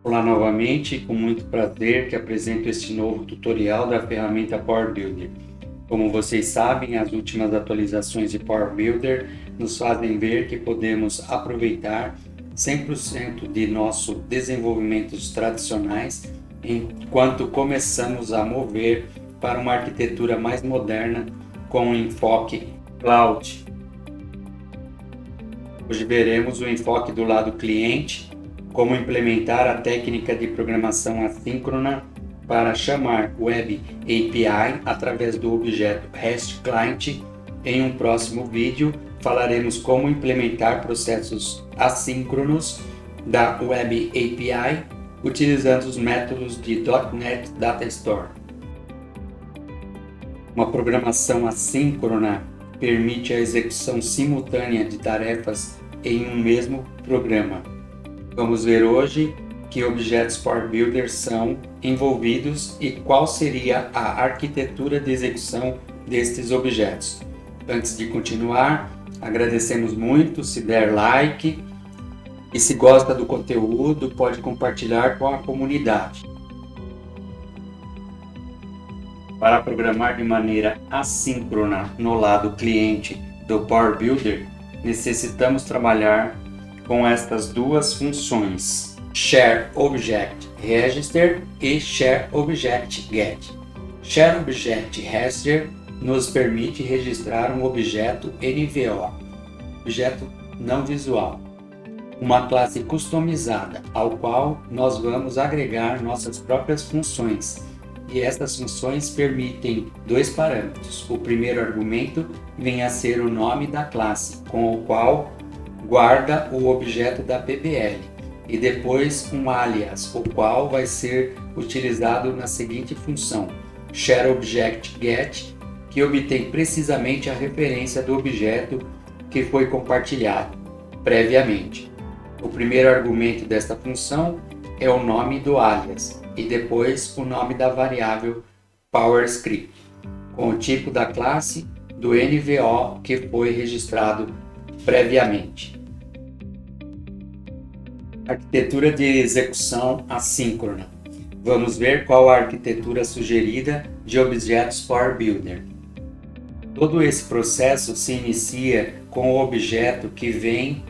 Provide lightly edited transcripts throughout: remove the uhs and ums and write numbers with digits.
Olá novamente, com muito prazer que apresento este novo tutorial da ferramenta Power Builder. Como vocês sabem, as últimas atualizações de Power Builder nos fazem ver que podemos aproveitar 100% de nossos desenvolvimentos tradicionais enquanto começamos a mover para uma arquitetura mais moderna com um enfoque cloud. Hoje veremos o enfoque do lado cliente, como implementar a técnica de programação assíncrona para chamar Web API através do objeto REST Client. Em um próximo vídeo, falaremos como implementar processos assíncronos da Web API utilizando os métodos de .NET Data Store. Uma programação assíncrona permite a execução simultânea de tarefas em um mesmo programa. Vamos ver hoje que objetos Power Builder são envolvidos e qual seria a arquitetura de execução destes objetos. Antes de continuar, agradecemos muito se der like e se gosta do conteúdo, pode compartilhar com a comunidade. Para programar de maneira assíncrona no lado cliente do Power Builder, necessitamos trabalhar com estas duas funções, Share Object Register e Share Object Get. Share Object Register nos permite registrar um objeto NVO, objeto não visual, uma classe customizada, ao qual nós vamos agregar nossas próprias funções. E estas funções permitem dois parâmetros. O primeiro argumento vem a ser o nome da classe, com o qual guarda o objeto da PBL, e depois um alias, o qual vai ser utilizado na seguinte função, ShareObjectGet, que obtém precisamente a referência do objeto que foi compartilhado previamente. O primeiro argumento desta função é o nome do alias e depois o nome da variável PowerScript, com o tipo da classe do NVO que foi registrado previamente. Arquitetura de execução assíncrona. Vamos ver qual a arquitetura sugerida de objetos Power Builder. Todo esse processo se inicia com o objeto que vem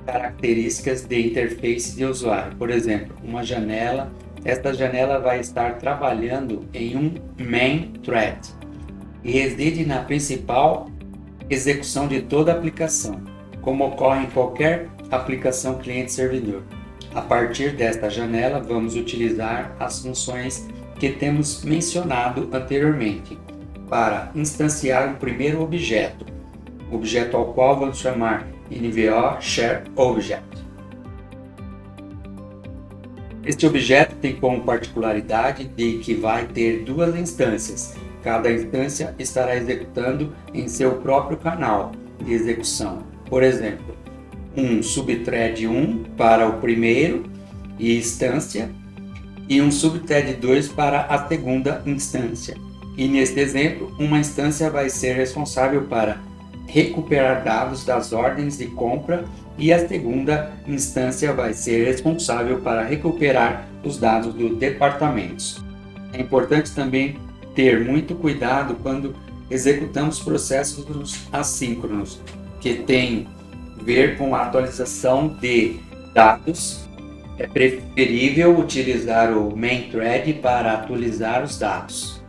características de interface de usuário. Por exemplo, uma janela. Esta janela vai estar trabalhando em um main thread e reside na principal execução de toda a aplicação, como ocorre em qualquer aplicação cliente-servidor. A partir desta janela, vamos utilizar as funções que temos mencionado anteriormente para instanciar um primeiro objeto ao qual vamos chamar NVO Share Object. Este objeto tem como particularidade de que vai ter duas instâncias. Cada instância estará executando em seu próprio canal de execução. Por exemplo, um subthread 1 para o primeiro instância e um subthread 2 para a segunda instância. E neste exemplo, uma instância vai ser responsável para recuperar dados das ordens de compra e a segunda instância vai ser responsável para recuperar os dados dos departamentos. É importante também ter muito cuidado quando executamos processos assíncronos, que tem a ver com a atualização de dados. É preferível utilizar o main thread para atualizar os dados.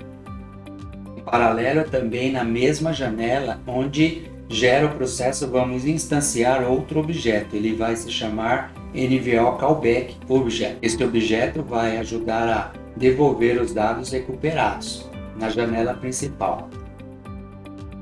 Em paralelo, também na mesma janela onde gera o processo, vamos instanciar outro objeto. Ele vai se chamar NVO Callback Object. Este objeto vai ajudar a devolver os dados recuperados na janela principal.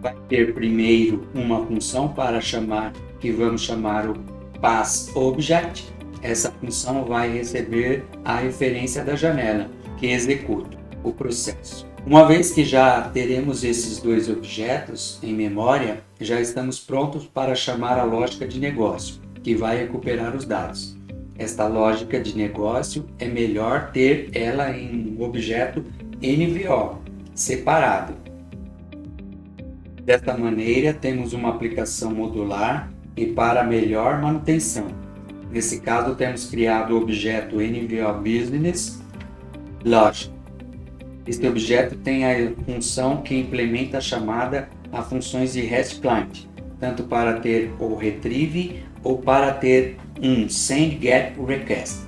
Vai ter primeiro uma função para chamar, que vamos chamar o PassObject. Essa função vai receber a referência da janela que executa o processo. Uma vez que já teremos esses dois objetos em memória, já estamos prontos para chamar a lógica de negócio, que vai recuperar os dados. Esta lógica de negócio é melhor ter ela em um objeto NVO, separado. Desta maneira, temos uma aplicação modular e para melhor manutenção. Nesse caso, temos criado o objeto NVO Business Logic. Este objeto tem a função que implementa a chamada a funções de REST Client, tanto para ter o retrieve ou para ter um send get request.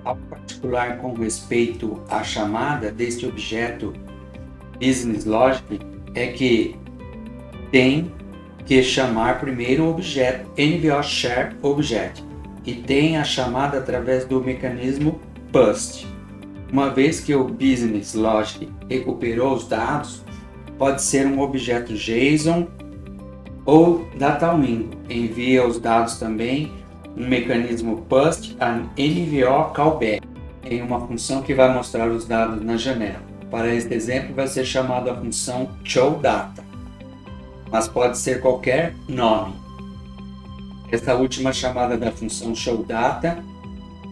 Algo particular com respeito à chamada deste objeto Business Logic é que tem que chamar primeiro o objeto NVO Share Object e tem a chamada através do mecanismo PUST. Uma vez que o Business Logic recuperou os dados, pode ser um objeto JSON ou data window. Envia os dados também um mecanismo PUST a NVO Callback, em uma função que vai mostrar os dados na janela. Para este exemplo vai ser chamada a função showData, mas pode ser qualquer nome. Esta última chamada da função showData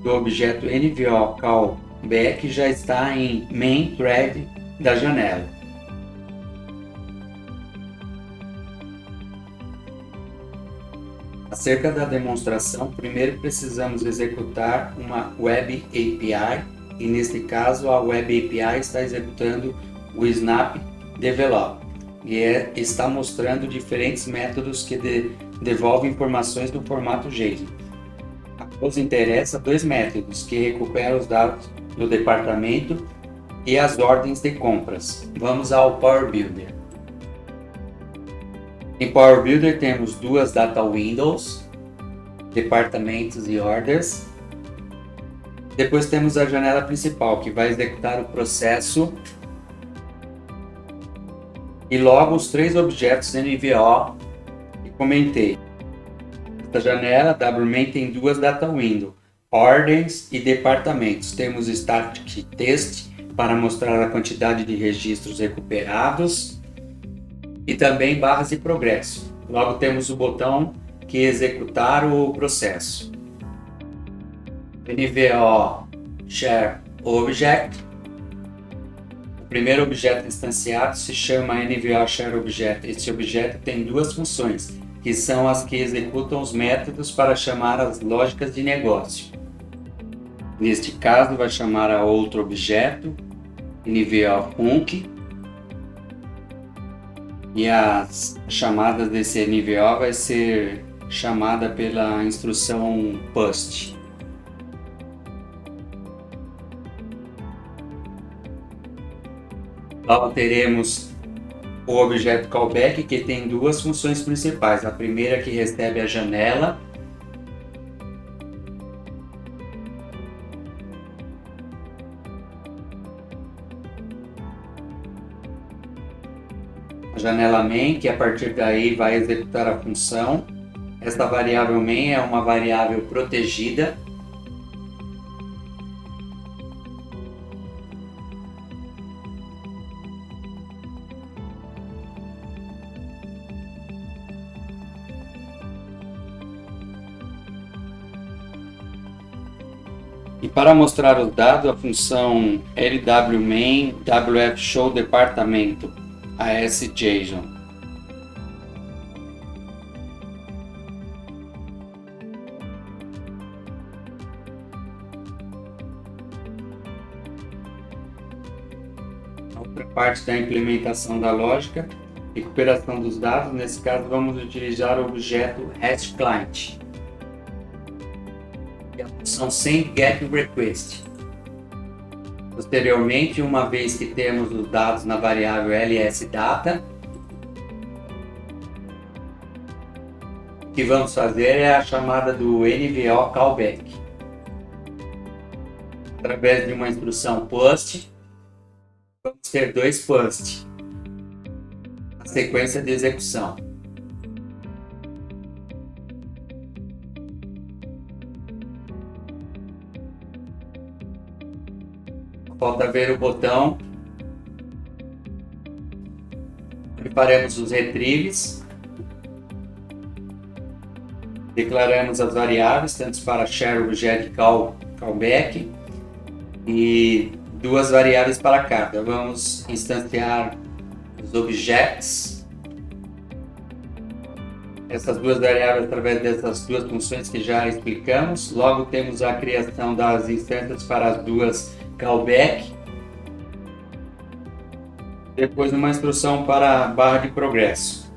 do objeto NVO Callback já está em main thread da janela. Acerca da demonstração, primeiro precisamos executar uma Web API e neste caso a Web API está executando o Snap Develop e está mostrando diferentes métodos que devolvem informações no formato JSON. Nos interessa dois métodos que recuperam os dados do departamento e as ordens de compras. Vamos ao Power Builder. Em Power Builder temos duas data windows, departamentos e orders. Depois temos a janela principal que vai executar o processo e logo os três objetos NVO que comentei. Esta janela WMain tem duas data windows, ordens e departamentos. Temos static test para mostrar a quantidade de registros recuperados e também barras de progresso. Logo temos o botão que executar o processo. NVO Share Object. O primeiro objeto instanciado se chama NVO Share Object. Este objeto tem duas funções, que são as que executam os métodos para chamar as lógicas de negócio. Neste caso, vai chamar a outro objeto, NVO Func, e as chamadas desse NVO vai ser chamada pela instrução PUST. Logo teremos o objeto callback, que tem duas funções principais. A primeira que recebe a janela main, que a partir daí vai executar a função. Esta variável main é uma variável protegida. E para mostrar os dados, a função LWMain WFShow departamento ASJSON. Outra parte da implementação da lógica, recuperação dos dados. Nesse caso vamos utilizar o objeto REST Client e a função sendGetRequest. Posteriormente, uma vez que temos os dados na variável LSData, o que vamos fazer é a chamada do NVO Callback. Através de uma instrução PUST, vamos ter dois PUST, a sequência de execução. Falta ver o botão. Preparamos os retrieves. Declaramos as variáveis, tanto para share object callback e duas variáveis para cada. Vamos instanciar os objects essas duas variáveis através dessas duas funções que já explicamos. Logo temos a criação das instâncias para as duas callback. Depois uma instrução para a barra de progresso.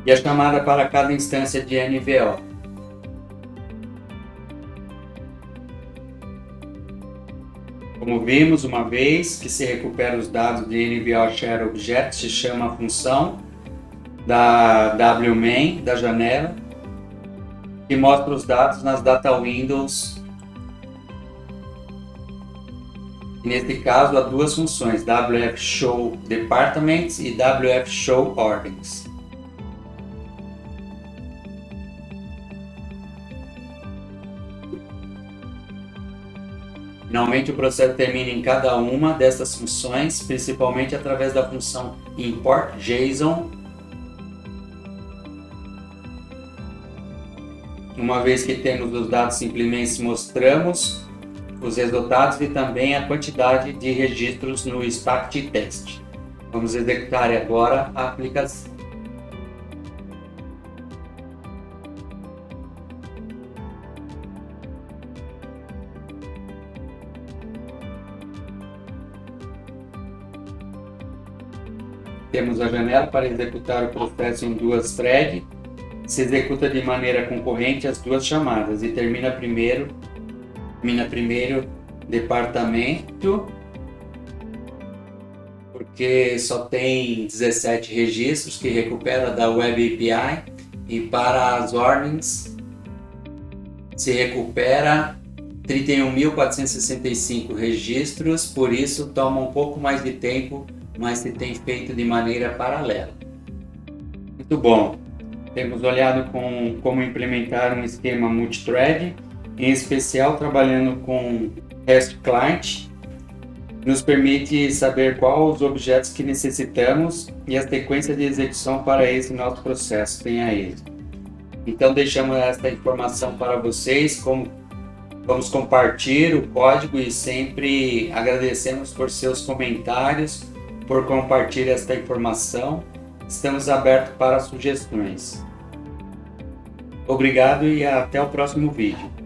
E a chamada para cada instância de NVO. Como vimos uma vez que se recupera os dados de NVO Share Object, se chama a função da WMain, da janela, que mostra os dados nas data windows. E nesse caso há duas funções, WFShow Departments e WFShow Ordens. Finalmente, o processo termina em cada uma dessas funções, principalmente através da função import JSON. Uma vez que temos os dados, simplesmente mostramos os resultados e também a quantidade de registros no Spact Test. Vamos executar agora a aplicação. Temos a janela para executar o processo em duas threads. Se executa de maneira concorrente as duas chamadas e termina primeiro departamento, porque só tem 17 registros que recupera da Web API, e para as ordens se recupera 31.465 registros, por isso toma um pouco mais de tempo, mas se tem feito de maneira paralela. Muito bom! Temos olhado como implementar um esquema multithread, em especial trabalhando com REST Client, nos permite saber quais os objetos que necessitamos e a sequência de execução para esse nosso processo tenha êxito. Então deixamos esta informação para vocês, vamos compartilhar o código e sempre agradecemos por seus comentários, por compartilhar esta informação. Estamos abertos para sugestões. Obrigado e até o próximo vídeo.